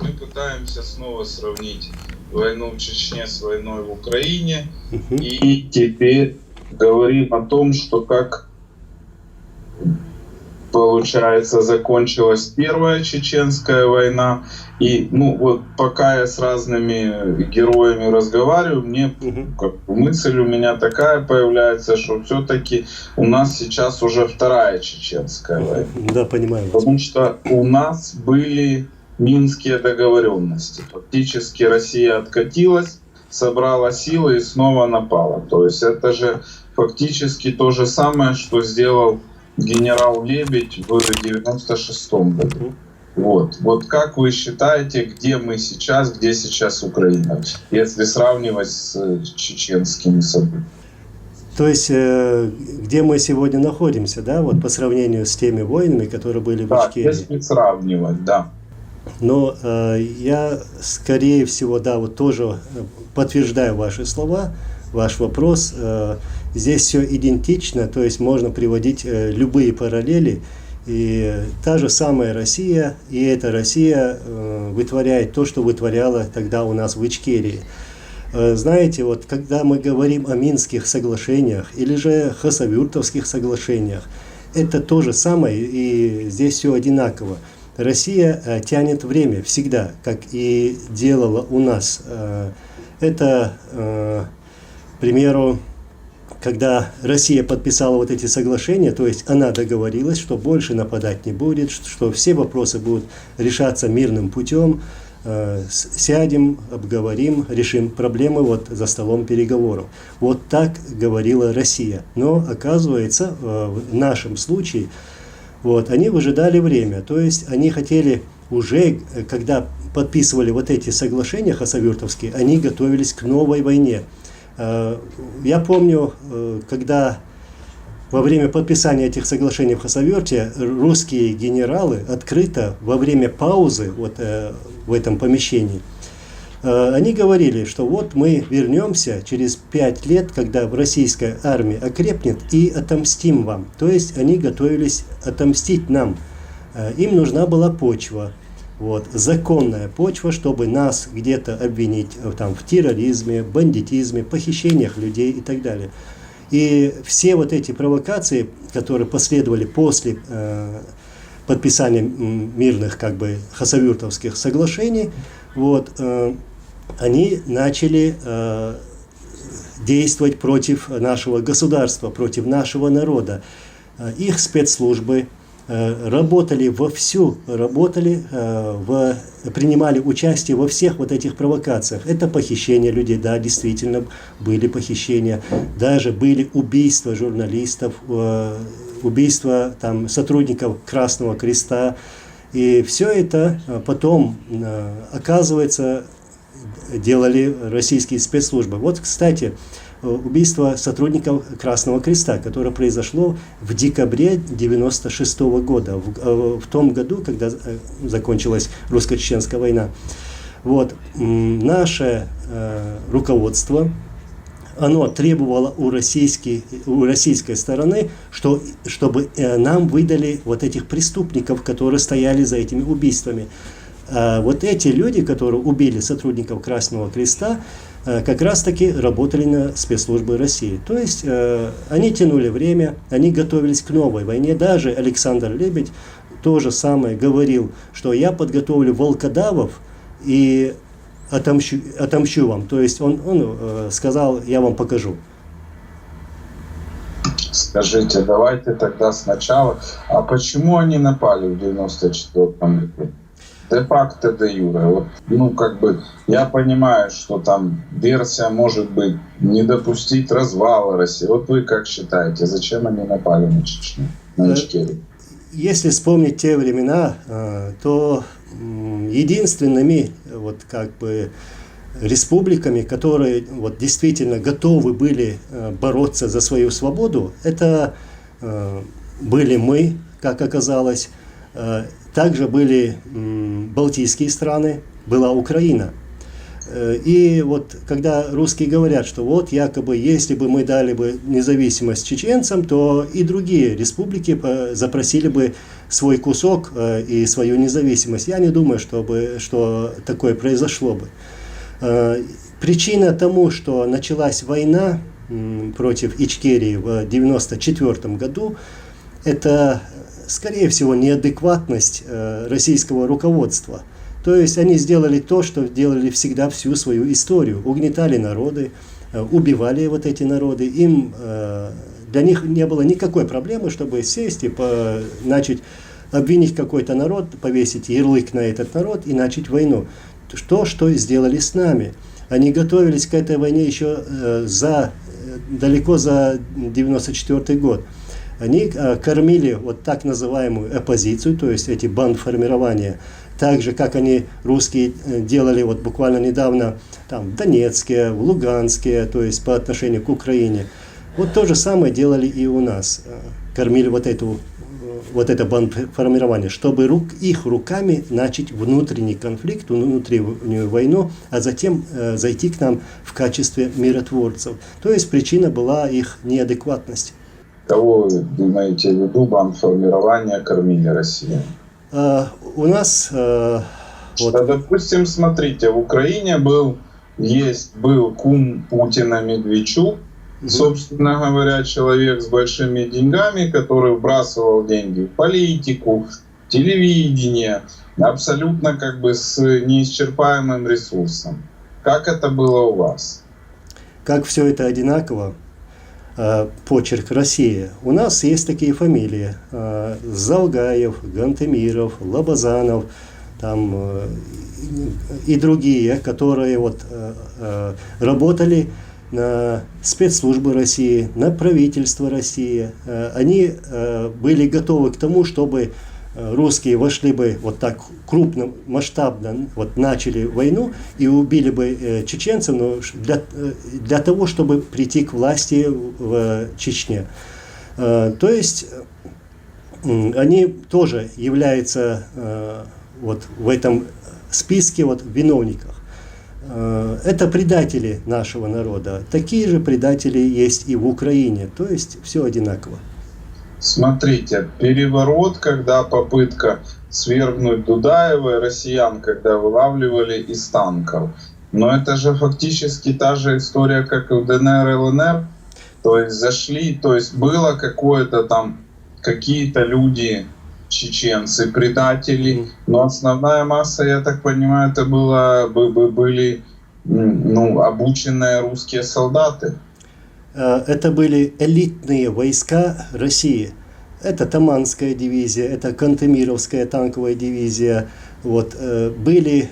Мы пытаемся снова сравнить войну в Чечне с войной в Украине. И теперь говорим о том, что как, получается, закончилась первая чеченская война. И вот пока я с разными героями разговариваю, мне мысль у меня такая появляется, что все-таки у нас сейчас уже вторая чеченская война. Да, понимаю. Потому что у нас были Минские договоренности. Фактически Россия откатилась, собрала силы и снова напала. То есть это же фактически то же самое, что сделал генерал Лебедь в 96-м году. Вот как вы считаете, где мы сейчас, где сейчас Украина, если сравнивать с чеченскими событиями? То есть, где мы сегодня находимся, да, вот по сравнению с теми войнами, которые были в Ичкерии? Да, если сравнивать, да. Но я, скорее всего, да, вот тоже подтверждаю ваши слова, ваш вопрос. Здесь все идентично, то есть можно приводить любые параллели. И та же самая Россия, и эта Россия вытворяет то, что вытворяла тогда у нас в Ичкерии. Знаете, вот когда мы говорим о Минских соглашениях или же Хасавюртовских соглашениях, это то же самое, и здесь все одинаково. Россия тянет время всегда, как и делала у нас. Это, к примеру, когда Россия подписала вот эти соглашения, то есть она договорилась, что больше нападать не будет, что все вопросы будут решаться мирным путем, сядем, обговорим, решим проблемы вот за столом переговоров. Вот так говорила Россия. Но оказывается, в нашем случае, они выжидали время, то есть они хотели уже, когда подписывали вот эти соглашения хасавюртовские, они готовились к новой войне. Я помню, когда во время подписания этих соглашений в Хасавюрте русские генералы открыто во время паузы в этом помещении, они говорили, что вот мы вернемся через 5 лет, когда российская армия окрепнет, и отомстим вам. То есть они готовились отомстить нам. Им нужна была почва. Законная почва, чтобы нас где-то обвинить в терроризме, бандитизме, похищениях людей и так далее. И все вот эти провокации, которые последовали после подписания мирных хасавюртовских соглашений, они начали действовать против нашего государства, против нашего народа. Их спецслужбы работали вовсю, принимали участие во всех вот этих провокациях. Это похищение людей, да, действительно были похищения, даже были убийства журналистов, убийства сотрудников Красного Креста. И все это потом, оказывается, делали российские спецслужбы. Кстати, убийство сотрудников Красного Креста, которое произошло в декабре 1996 года, в том году, когда закончилась русско-чеченская война. Наше руководство, оно требовало у российской стороны, чтобы нам выдали вот этих преступников, которые стояли за этими убийствами. Эти люди, которые убили сотрудников Красного Креста, как раз таки работали на спецслужбы России. То есть они тянули время, они готовились к новой войне. Даже Александр Лебедь то же самое говорил, что я подготовлю волкодавов и отомщу вам. То есть он сказал, я вам покажу. Скажите, давайте тогда сначала, а почему они напали в 94-м году? Де-факто, де-юре. Я понимаю, что там версия может быть не допустить развала России. Вы как считаете, зачем они напали на Чечню, на Ичкерию? Если вспомнить те времена, то единственными республиками, которые действительно готовы были бороться за свою свободу, это были мы, как оказалось. Также были Балтийские страны, была Украина. И вот когда русские говорят, что вот якобы если бы мы дали бы независимость чеченцам, то и другие республики запросили бы свой кусок и свою независимость. Я не думаю, что такое произошло бы. Причина тому, что началась война против Ичкерии в 1994 году, это, скорее всего, неадекватность российского руководства. То есть они сделали то, что делали всегда всю свою историю. Угнетали народы, убивали вот эти народы. Для них не было никакой проблемы, чтобы сесть и начать обвинить какой-то народ, повесить ярлык на этот народ и начать войну. Что сделали с нами? Они готовились к этой войне еще далеко за 1994 год. Они кормили вот так называемую оппозицию, то есть эти бандформирования, так же, как они, русские, делали вот буквально недавно там, в Донецке, в Луганске, то есть по отношению к Украине. Вот то же самое делали и у нас. Кормили вот это бандформирование, чтобы их руками начать внутренний конфликт, внутреннюю войну, а затем зайти к нам в качестве миротворцев. То есть причина была их неадекватность. Кого вы имеете в виду бандформирование кормили Россию? У нас... Допустим, смотрите, в Украине был кум Путина Медведчук, собственно говоря, человек с большими деньгами, который вбрасывал деньги в политику, в телевидение, абсолютно как бы с неисчерпаемым ресурсом. Как это было у вас? Как все это одинаково? Почерк России. У нас есть такие фамилии: Залгаев, Гантемиров, Лобазанов, там, и другие, которые вот, работали на спецслужбы России, на правительство России. Они были готовы к тому, чтобы русские вошли бы вот так крупно, масштабно, вот начали войну и убили бы чеченцев, но для того, чтобы прийти к власти в Чечне. То есть они тоже являются вот в этом списке вот виновников. Это предатели нашего народа. Такие же предатели есть и в Украине. То есть все одинаково. Смотрите, переворот, когда попытка свергнуть Дудаева, россиян, когда вылавливали из танков. Но это же фактически та же история, как и в ДНР и ЛНР. То есть зашли, то есть было какое-то там, какие-то люди, чеченцы, предатели, но основная масса, я так понимаю, это были обученные русские солдаты. Это были элитные войска России. Это Таманская дивизия, это Кантемировская танковая дивизия. Вот, были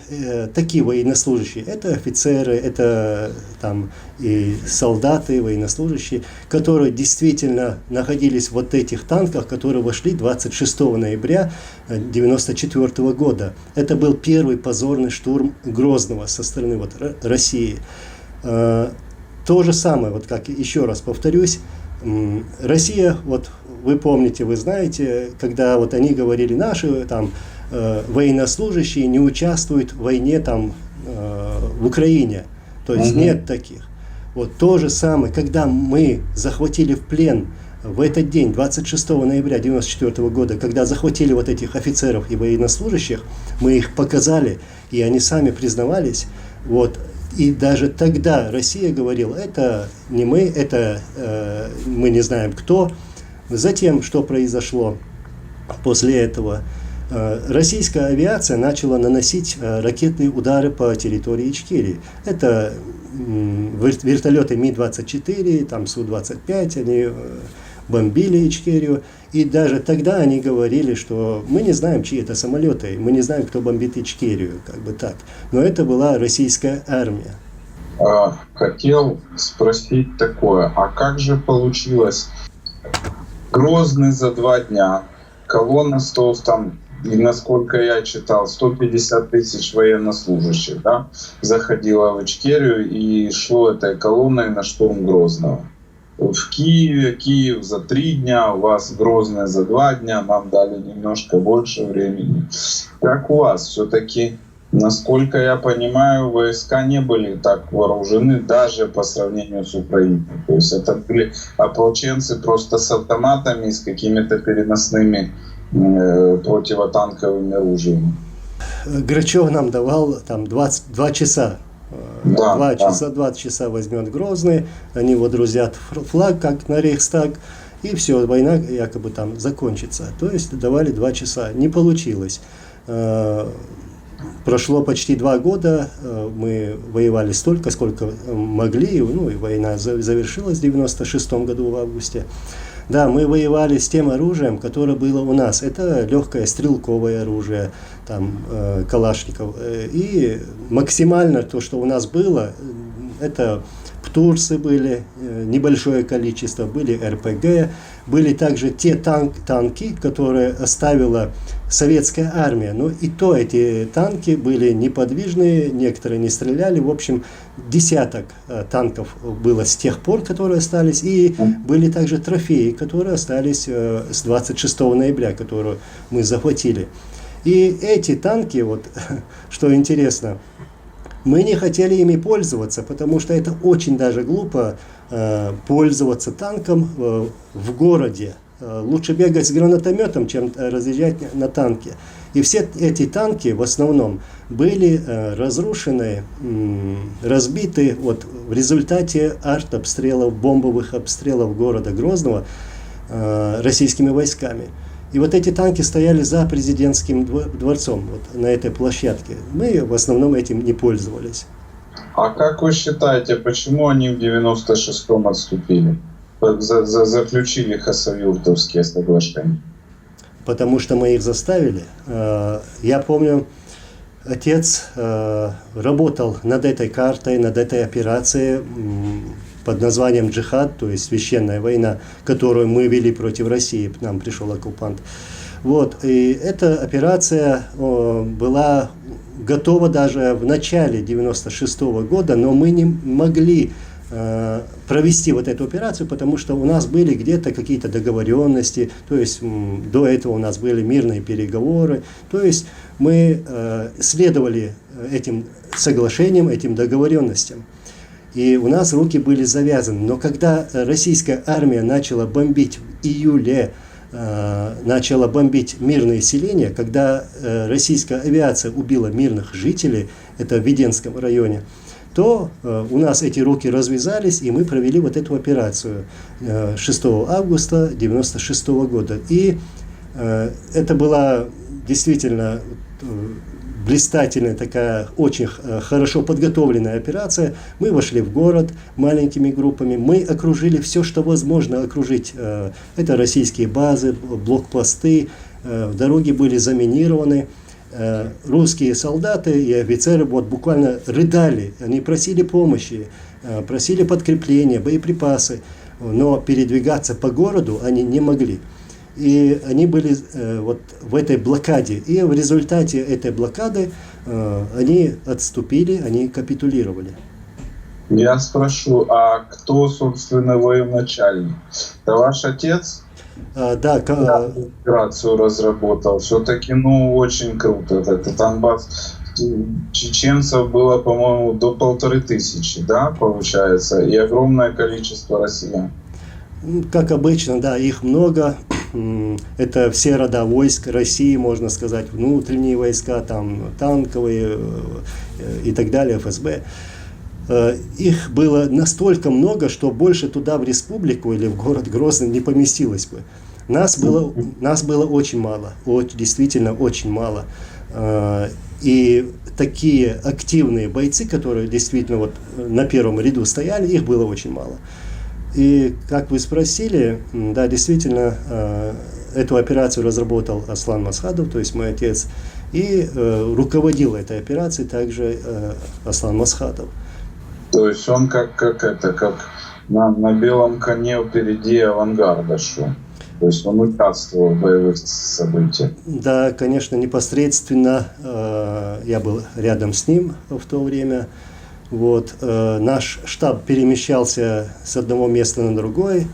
такие военнослужащие. Это офицеры, это там и солдаты, военнослужащие, которые действительно находились в вот этих танках, которые вошли 26 ноября 1994 года. Это был первый позорный штурм Грозного со стороны вот России. То же самое, вот как еще раз повторюсь, Россия, вот вы помните, вы знаете, когда вот они говорили, наши там военнослужащие не участвуют в войне там в Украине, то есть нет таких. Вот то же самое, когда мы захватили в плен в этот день, 26 ноября 1994 года, когда захватили вот этих офицеров и военнослужащих, мы их показали, и они сами признавались, вот. И даже тогда Россия говорила, это не мы, это мы не знаем кто. Затем, что произошло после этого? Российская авиация начала наносить ракетные удары по территории Ичкерии. Это вертолеты Ми-24, там Су-25, они бомбили Ичкерию. И даже тогда они говорили, что мы не знаем, чьи это самолеты, мы не знаем, кто бомбит Ичкерию, как бы так. Но это была российская армия. Хотел спросить такое, а как же получилось? Грозный за 2 дня, колонна там, и насколько я читал, 150 тысяч военнослужащих, да, заходила в Ичкерию и шло этой колонной на штурм Грозного. В Киеве, Киев за 3 дня, у вас Грозный за 2 дня, нам дали немножко больше времени. Как у вас все-таки Насколько я понимаю, войска не были так вооружены даже по сравнению с Украиной. То есть это были ополченцы просто с автоматами и с какими-то переносными противотанковыми оружиями. Грачев нам давал там 2 часа. Да, 20 часа возьмет Грозный, они водрузят флаг, как на Рейхстаг, и все, война якобы там закончится. То есть давали 2 часа. Не получилось. Прошло почти 2 года, мы воевали столько, сколько могли, ну и война завершилась в 96 году в августе. Да, мы воевали с тем оружием, которое было у нас. Это легкое стрелковое оружие, там, Калашников. И максимально то, что у нас было, это птурсы были, небольшое количество, были РПГ, были также те танки, которые оставила советская армия. Но и то эти танки были неподвижные, некоторые не стреляли. В общем, десяток танков было с тех пор, которые остались. И были также трофеи, которые остались с 26 ноября, которые мы захватили. И эти танки, вот, что интересно, мы не хотели ими пользоваться, потому что это очень даже глупо пользоваться танком в городе. Лучше бегать с гранатометом, чем разъезжать на танке. И все эти танки в основном были разрушены, разбиты вот, в результате артобстрелов, бомбовых обстрелов города Грозного российскими войсками. И вот эти танки стояли за президентским дворцом, вот, на этой площадке. Мы в основном этим не пользовались. А как вы считаете, почему они в 96-м отступили? Заключили Хасавюртовские соглашения? Потому что мы их заставили. Я помню, отец работал над этой картой, над этой операцией под названием «Джихад», то есть священная война, которую мы вели против России, к нам пришел оккупант. Вот, и эта операция была готова даже в начале 96 года, но мы не могли провести вот эту операцию, потому что у нас были где-то какие-то договоренности, то есть до этого у нас были мирные переговоры, то есть мы следовали этим соглашениям, этим договоренностям. И у нас руки были завязаны. Но когда российская армия начала бомбить в июле, начала бомбить мирные селения, когда российская авиация убила мирных жителей, это в Веденском районе, то у нас эти руки развязались, и мы провели вот эту операцию 6 августа 1996 года. И это была действительно блистательная такая, очень хорошо подготовленная операция. Мы вошли в город маленькими группами, мы окружили все, что возможно окружить. Это российские базы, блокпосты, дороги были заминированы. Русские солдаты и офицеры вот буквально рыдали, они просили помощи, просили подкрепления, боеприпасы, но передвигаться по городу они не могли. И они были вот в этой блокаде, и в результате этой блокады они отступили, они капитулировали. Я спрошу, а кто, собственно, военачальник? Это ваш отец? Да, операцию разработал. Все-таки, очень круто. Это Донбасс. Чеченцев было, по-моему, до 1500, да, получается, и огромное количество россиян. Как обычно, да, их много. Это все рода войск России, можно сказать, внутренние войска, там танковые и так далее, ФСБ. Их было настолько много, что больше туда в республику или в город Грозный не поместилось бы. Нас было очень мало, действительно очень мало. И такие активные бойцы, которые действительно вот на первом ряду стояли, их было очень мало. И как вы спросили, да, действительно, эту операцию разработал Аслан Масхадов, то есть мой отец, и руководил этой операцией также Аслан Масхадов. То есть он как на белом коне впереди авангарда шел. То есть он участвовал в боевых событиях. Да, конечно, непосредственно я был рядом с ним в то время. Вот, наш штаб перемещался с одного места на другое.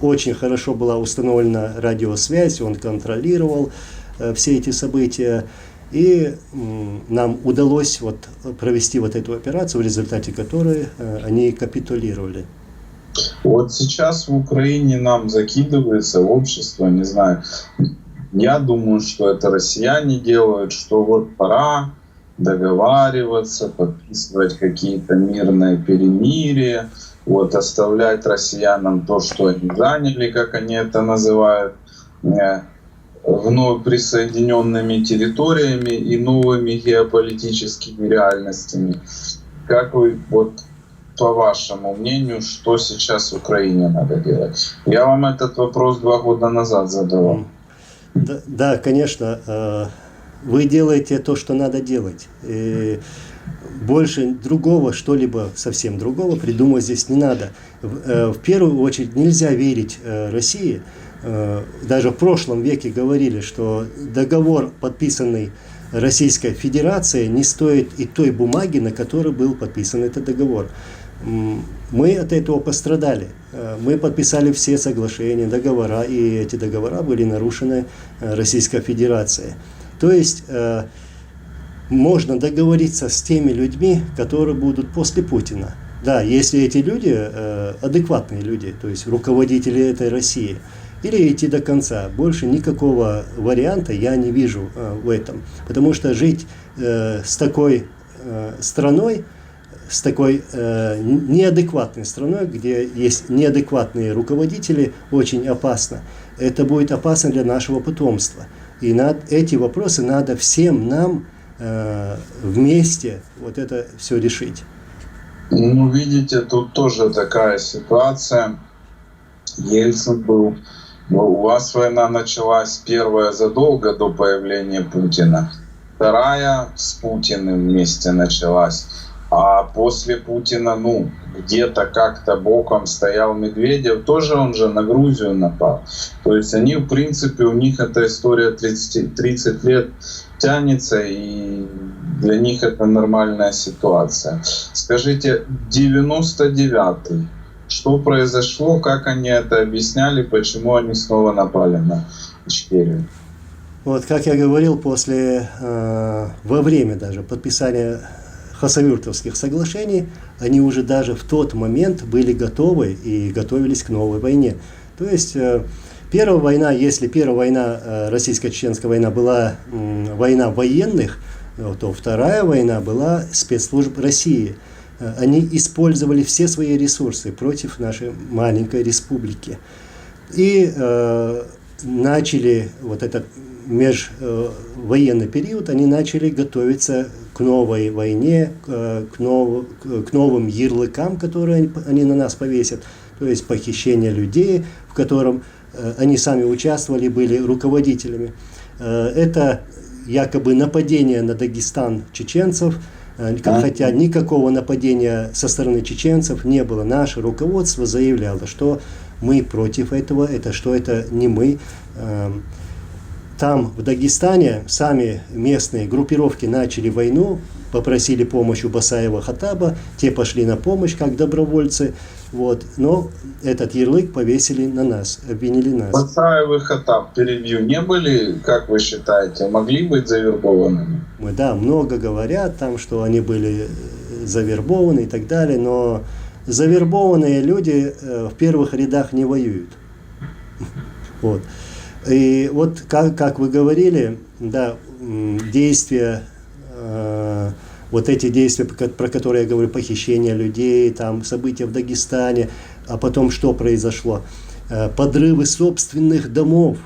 Очень хорошо была установлена радиосвязь, он контролировал все эти события. И нам удалось вот провести вот эту операцию, в результате которой они капитулировали. Вот сейчас в Украине нам закидывается общество, не знаю, я думаю, что это россияне делают, что вот пора договариваться, подписывать какие-то мирные перемирия, вот оставлять россиянам то, что они заняли, как они это называют, вновь присоединенными территориями и новыми геополитическими реальностями. Как вы, вот по вашему мнению, что сейчас в Украине надо делать? Я вам этот вопрос 2 года назад задавал. Да, конечно, вы делаете то, что надо делать. И больше другого, что-либо совсем другого придумать здесь не надо. В первую очередь нельзя верить России. Даже в прошлом веке говорили, что договор, подписанный Российской Федерацией, не стоит и той бумаги, на которой был подписан этот договор. Мы от этого пострадали. Мы подписали все соглашения, договора, и эти договора были нарушены Российской Федерацией. То есть можно договориться с теми людьми, которые будут после Путина. Да, если эти люди адекватные люди, то есть руководители этой России, или идти до конца. Больше никакого варианта я не вижу в этом. Потому что жить с такой страной, с такой неадекватной страной, где есть неадекватные руководители, очень опасно. Это будет опасно для нашего потомства. И эти вопросы надо всем нам вместе вот это все решить. Ну, видите, тут тоже такая ситуация. Ельцин был... У вас война началась первая задолго до появления Путина, вторая с Путиным вместе началась, а после Путина, где-то как-то боком стоял Медведев, тоже он же на Грузию напал. То есть они, в принципе, у них эта история 30 лет тянется, и для них это нормальная ситуация. Скажите, 99-й. Что произошло, как они это объясняли, почему они снова напали на Ичкерию? Вот, как я говорил, во время даже подписания Хасавюртовских соглашений, они уже даже в тот момент были готовы и готовились к новой войне. То есть первая война, если первая война, российско-чеченская война, была война военных, то вторая война была спецслужб России. Они использовали все свои ресурсы против нашей маленькой республики. И начали вот этот межвоенный период, они начали готовиться к новой войне, к новым ярлыкам, которые они на нас повесят. То есть похищение людей, в котором они сами участвовали, были руководителями. Это якобы нападение на Дагестан чеченцев, хотя никакого нападения со стороны чеченцев не было. Наше руководство заявляло, что мы против этого, что это не мы. Там, в Дагестане, сами местные группировки начали войну, попросили помощь у Басаева Хатаба, те пошли на помощь как добровольцы, вот. Но этот ярлык повесили на нас, обвинили нас. Басаев и Хатаб, перебью, не были, как вы считаете, могли быть завербованными? Да, много говорят там, что они были завербованы и так далее, но завербованные люди в первых рядах не воюют. Вот. И вот как вы говорили, да, действия, вот эти действия, про которые я говорю, похищение людей, там, события в Дагестане, а потом что произошло? Подрывы собственных домов,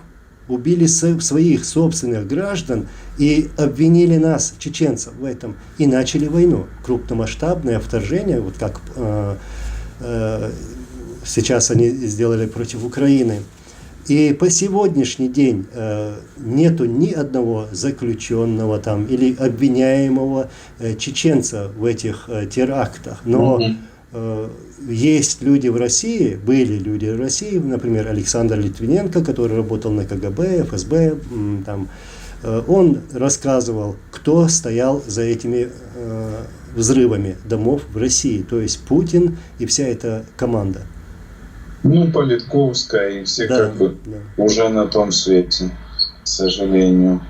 убили своих собственных граждан и обвинили нас, чеченцев, в этом, и начали войну. Крупномасштабное вторжение, вот как сейчас они сделали против Украины. И по сегодняшний день нету ни одного заключенного там или обвиняемого чеченца в этих терактах. Но есть люди в России, были люди в России, например, Александр Литвиненко, который работал на КГБ, ФСБ, там, он рассказывал, кто стоял за этими взрывами домов в России, то есть Путин и вся эта команда. Политковская и все уже на том свете, к сожалению.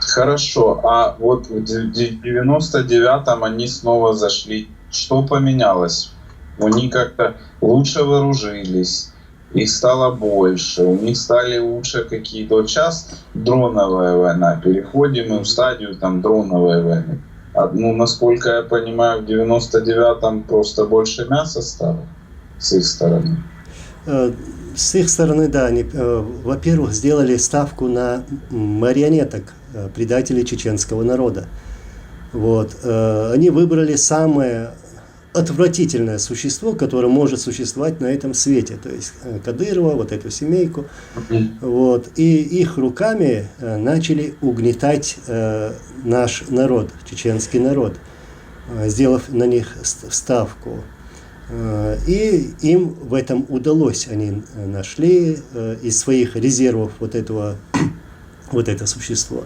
Хорошо, а вот в 99-м они снова зашли. Что поменялось? Они как-то лучше вооружились, их стало больше, у них стали лучше какие-то. Вот сейчас дроновая война, переходим мы в стадию там дроновой войны. Ну, насколько я понимаю, в 99-м просто больше мяса стало с их стороны. С их стороны, да, они, во-первых, сделали ставку на марионеток, предателей чеченского народа. Вот. Они выбрали самое отвратительное существо, которое может существовать на этом свете, то есть Кадырова, вот эту семейку. Вот. И их руками начали угнетать наш народ, чеченский народ, сделав на них ставку. И им в этом удалось. Они нашли из своих резервов вот это существо.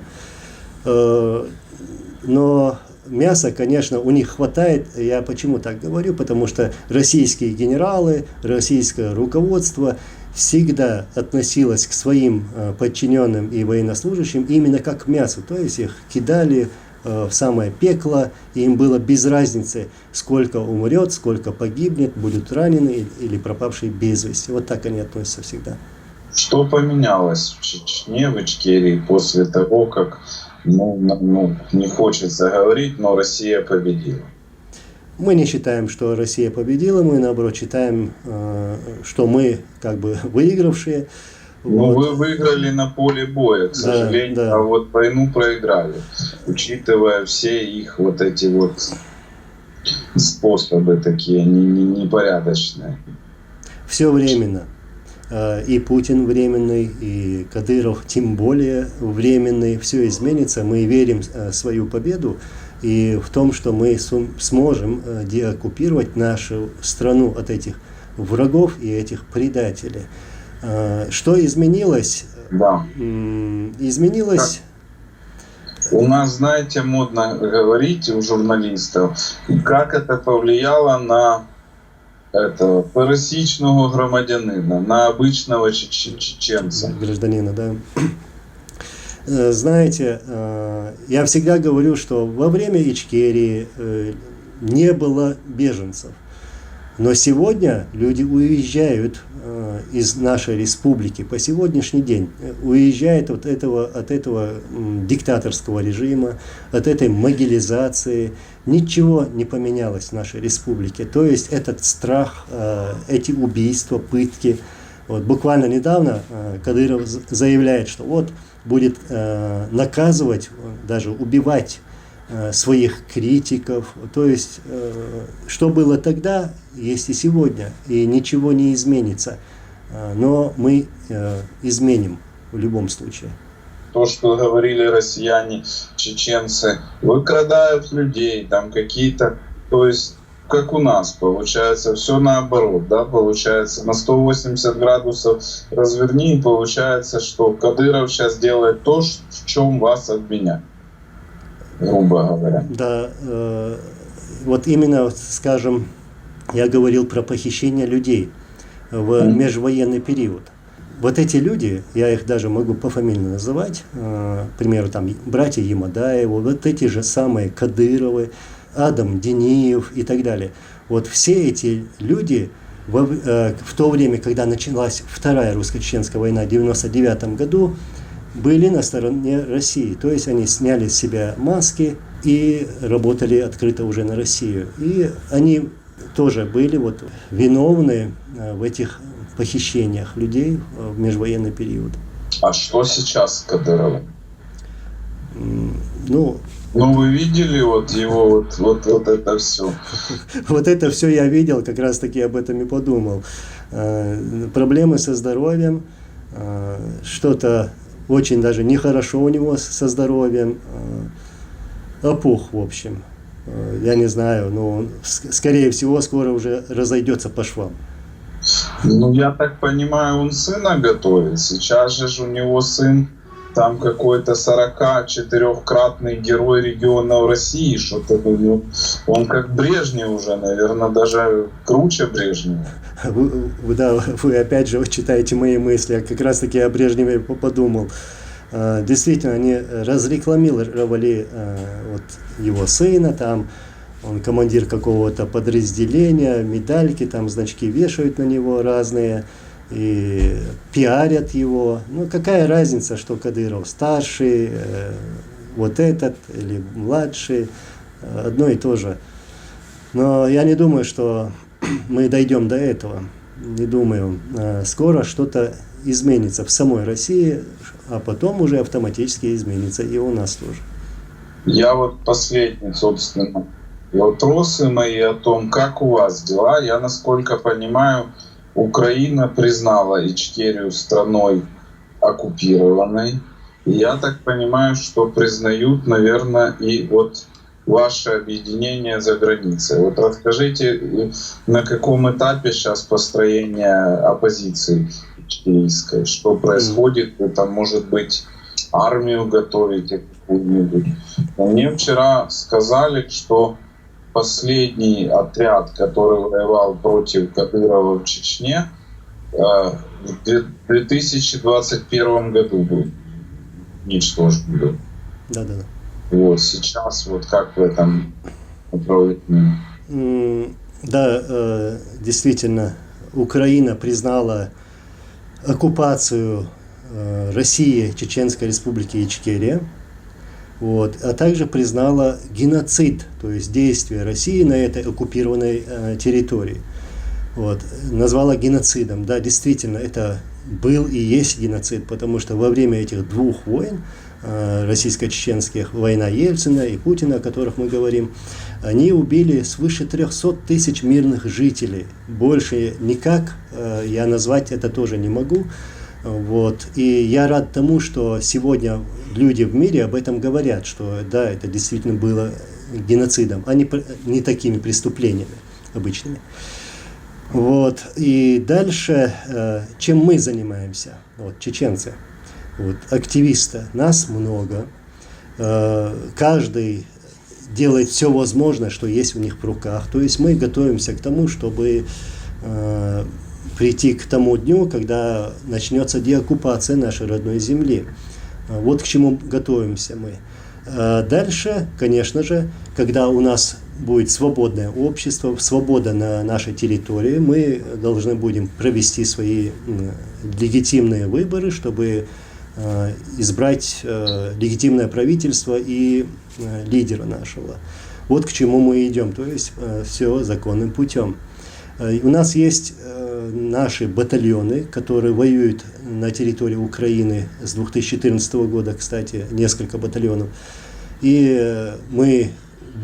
Но мяса, конечно, у них хватает. Я почему так говорю? Потому что российские генералы, российское руководство всегда относилось к своим подчиненным и военнослужащим именно как к мясу. То есть их кидали в самое пекло, и им было без разницы, сколько умрет, сколько погибнет, будут ранены или пропавшие без вести. Вот так они относятся всегда. Что поменялось в Чечне, в Ичкерии после того, как, не хочется говорить, но Россия победила? Мы не считаем, что Россия победила, мы наоборот считаем, что мы как бы выигравшие. Ну, вы выиграли на поле боя, к сожалению, да. А вот войну проиграли, учитывая все их вот эти вот способы такие непорядочные. Все временно. И Путин временный, и Кадыров тем более временный. Все изменится. Мы верим в свою победу и в том, что мы сможем деоккупировать нашу страну от этих врагов и этих предателей. Что изменилось? Да. Изменилось... У нас, знаете, модно говорить у журналистов, как это повлияло на этого пересічного громадянина, на обычного чеченца. Гражданина, да. Знаете, я всегда говорю, что во время Ичкерии не было беженцев. Но сегодня люди уезжают из нашей республики по сегодняшний день, уезжают от этого диктаторского режима, от этой могилизации. Ничего не поменялось в нашей республике. То есть этот страх, эти убийства, пытки. Вот буквально недавно Кадыров заявляет, что вот будет наказывать, даже убивать своих критиков. То есть, что было тогда, есть и сегодня, и ничего не изменится. Но мы изменим в любом случае. То, что говорили россияне, чеченцы, выкрадают людей, там какие-то, то есть, как у нас, получается, все наоборот, да, получается, на 180 градусов разверни, и получается, что Кадыров сейчас делает то, в чем вас обвиняют. Грубо говоря. Да, вот именно, скажем, я говорил про похищение людей в межвоенный период. Вот эти люди, я их даже могу пофамильно называть, к примеру, там, братья Ямадаевы, вот эти же самые Кадыровы, Адам Дениев и так далее. Вот все эти люди в то время, когда началась Вторая русско-чеченская война в 1999 году, были на стороне России. То есть они сняли с себя маски и работали открыто уже на Россию. И они тоже были вот виновны в этих похищениях людей в межвоенный период. А что сейчас с Кадыровым? Ну, вы видели вот его вот это все? Вот это все я видел, как раз таки об этом и подумал. Проблемы со здоровьем, что-то очень даже нехорошо у него со здоровьем, опух, в общем. Я не знаю, но скорее всего скоро уже разойдется по швам. Ну, я так понимаю, он сына готовит. Сейчас же у него сын там какой-то 44-кратный герой регионов России, что-то у него. Он как Брежнев уже, наверное, даже круче Брежнева. Вы опять же читаете мои мысли, я как раз таки о Брежневе подумал. Действительно, они разрекламировали вот его сына, там он командир какого-то подразделения, медальки, там значки вешают на него разные, и пиарят его. Ну, какая разница, что Кадыров старший, вот этот или младший, одно и то же. Но я не думаю, что мы дойдем до этого. Не думаю. Скоро что-то изменится в самой России, а потом уже автоматически изменится и у нас тоже. Я вот последний, собственно, вопросы мои о том, как у вас дела. Я, насколько понимаю, Украина признала Ичкерию страной оккупированной. И я так понимаю, что признают, наверное, и вот ваше объединение за границей. Вот расскажите, на каком этапе сейчас построение оппозиции ичкерийской? Что происходит? Вы там, может быть, армию готовите какую-нибудь? Мне вчера сказали, что последний отряд, который воевал против Кадырова в Чечне, в 2021 году был уничтожен. Да. Вот сейчас вот как в этом направлении? Да, действительно, Украина признала оккупацию России, Чеченской Республики Ичкерия, вот, а также признала геноцид, то есть действия России на этой оккупированной территории. Вот, назвала геноцидом. Да, действительно, это был и есть геноцид, потому что во время этих двух войн, российско-чеченских, война Ельцина и Путина, о которых мы говорим, они убили свыше 300 тысяч мирных жителей. Больше никак я назвать это тоже не могу. Вот. И я рад тому, что сегодня люди в мире об этом говорят, что да, это действительно было геноцидом, а не такими преступлениями обычными. Вот. И дальше, чем мы занимаемся, вот, чеченцы, вот, активисты, нас много, каждый делает все возможное, что есть у них в руках. То есть мы готовимся к тому, чтобы прийти к тому дню, когда начнется деоккупация нашей родной земли. Вот к чему готовимся мы. Дальше, конечно же, когда у нас будет свободное общество, свобода на нашей территории, мы должны будем провести свои легитимные выборы, чтобы избрать легитимное правительство и лидера нашего. Вот к чему мы идем, то есть все законным путем. У нас есть наши батальоны, которые воюют на территории Украины с 2014 года, кстати, несколько батальонов. И мы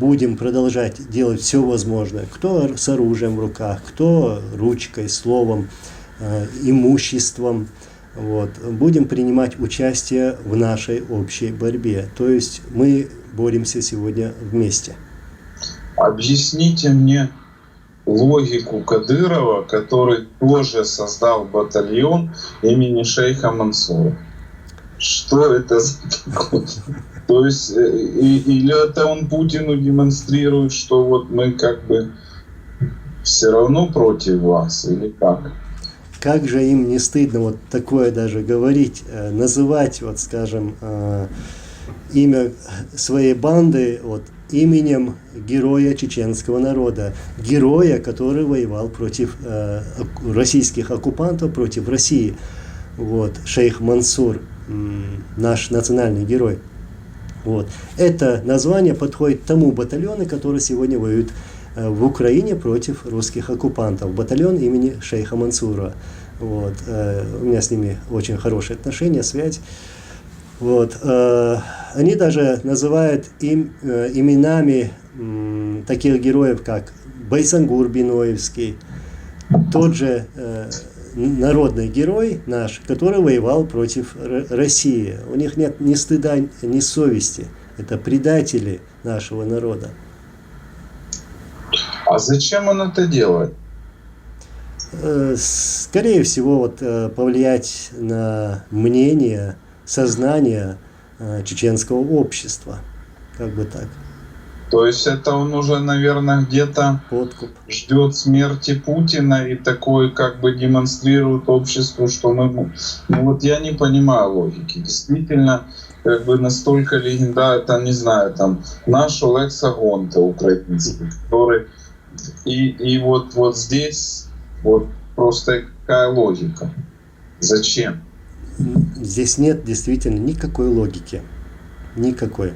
будем продолжать делать все возможное. Кто с оружием в руках, кто ручкой, словом, имуществом. Вот. Будем принимать участие в нашей общей борьбе. То есть мы боремся сегодня вместе. Объясните мне логику Кадырова, который тоже создал батальон имени шейха Мансура. Что это за такое? То есть, или это он Путину демонстрирует, что вот мы как бы все равно против вас, или как? Как же им не стыдно вот такое даже говорить, называть, вот скажем, имя своей банды вот, именем героя чеченского народа, героя, который воевал против российских оккупантов, против России. Вот, шейх Мансур, наш национальный герой. Вот. Это название подходит тому батальону, который сегодня воюет в Украине против русских оккупантов. Батальон имени шейха Мансура. Вот. У меня с ними очень хорошие отношения, связь. Вот. Они даже называют именами таких героев, как Байсангур Биноевский, тот же народный герой наш, который воевал против России. У них нет ни стыда, ни совести. Это предатели нашего народа. А зачем он это делает? Скорее всего, вот, повлиять на мнение, сознание чеченского общества. Как бы так. То есть это он уже, наверное, где-то Подкуп. ждет смерти Путина и такой как бы демонстрирует обществу, что мы... Ну вот я не понимаю логики. Действительно, как бы настолько легенда, это не знаю, там наш Олекса Гонта украинский, который... И вот здесь вот просто какая логика? Зачем? Здесь нет действительно никакой логики. Никакой.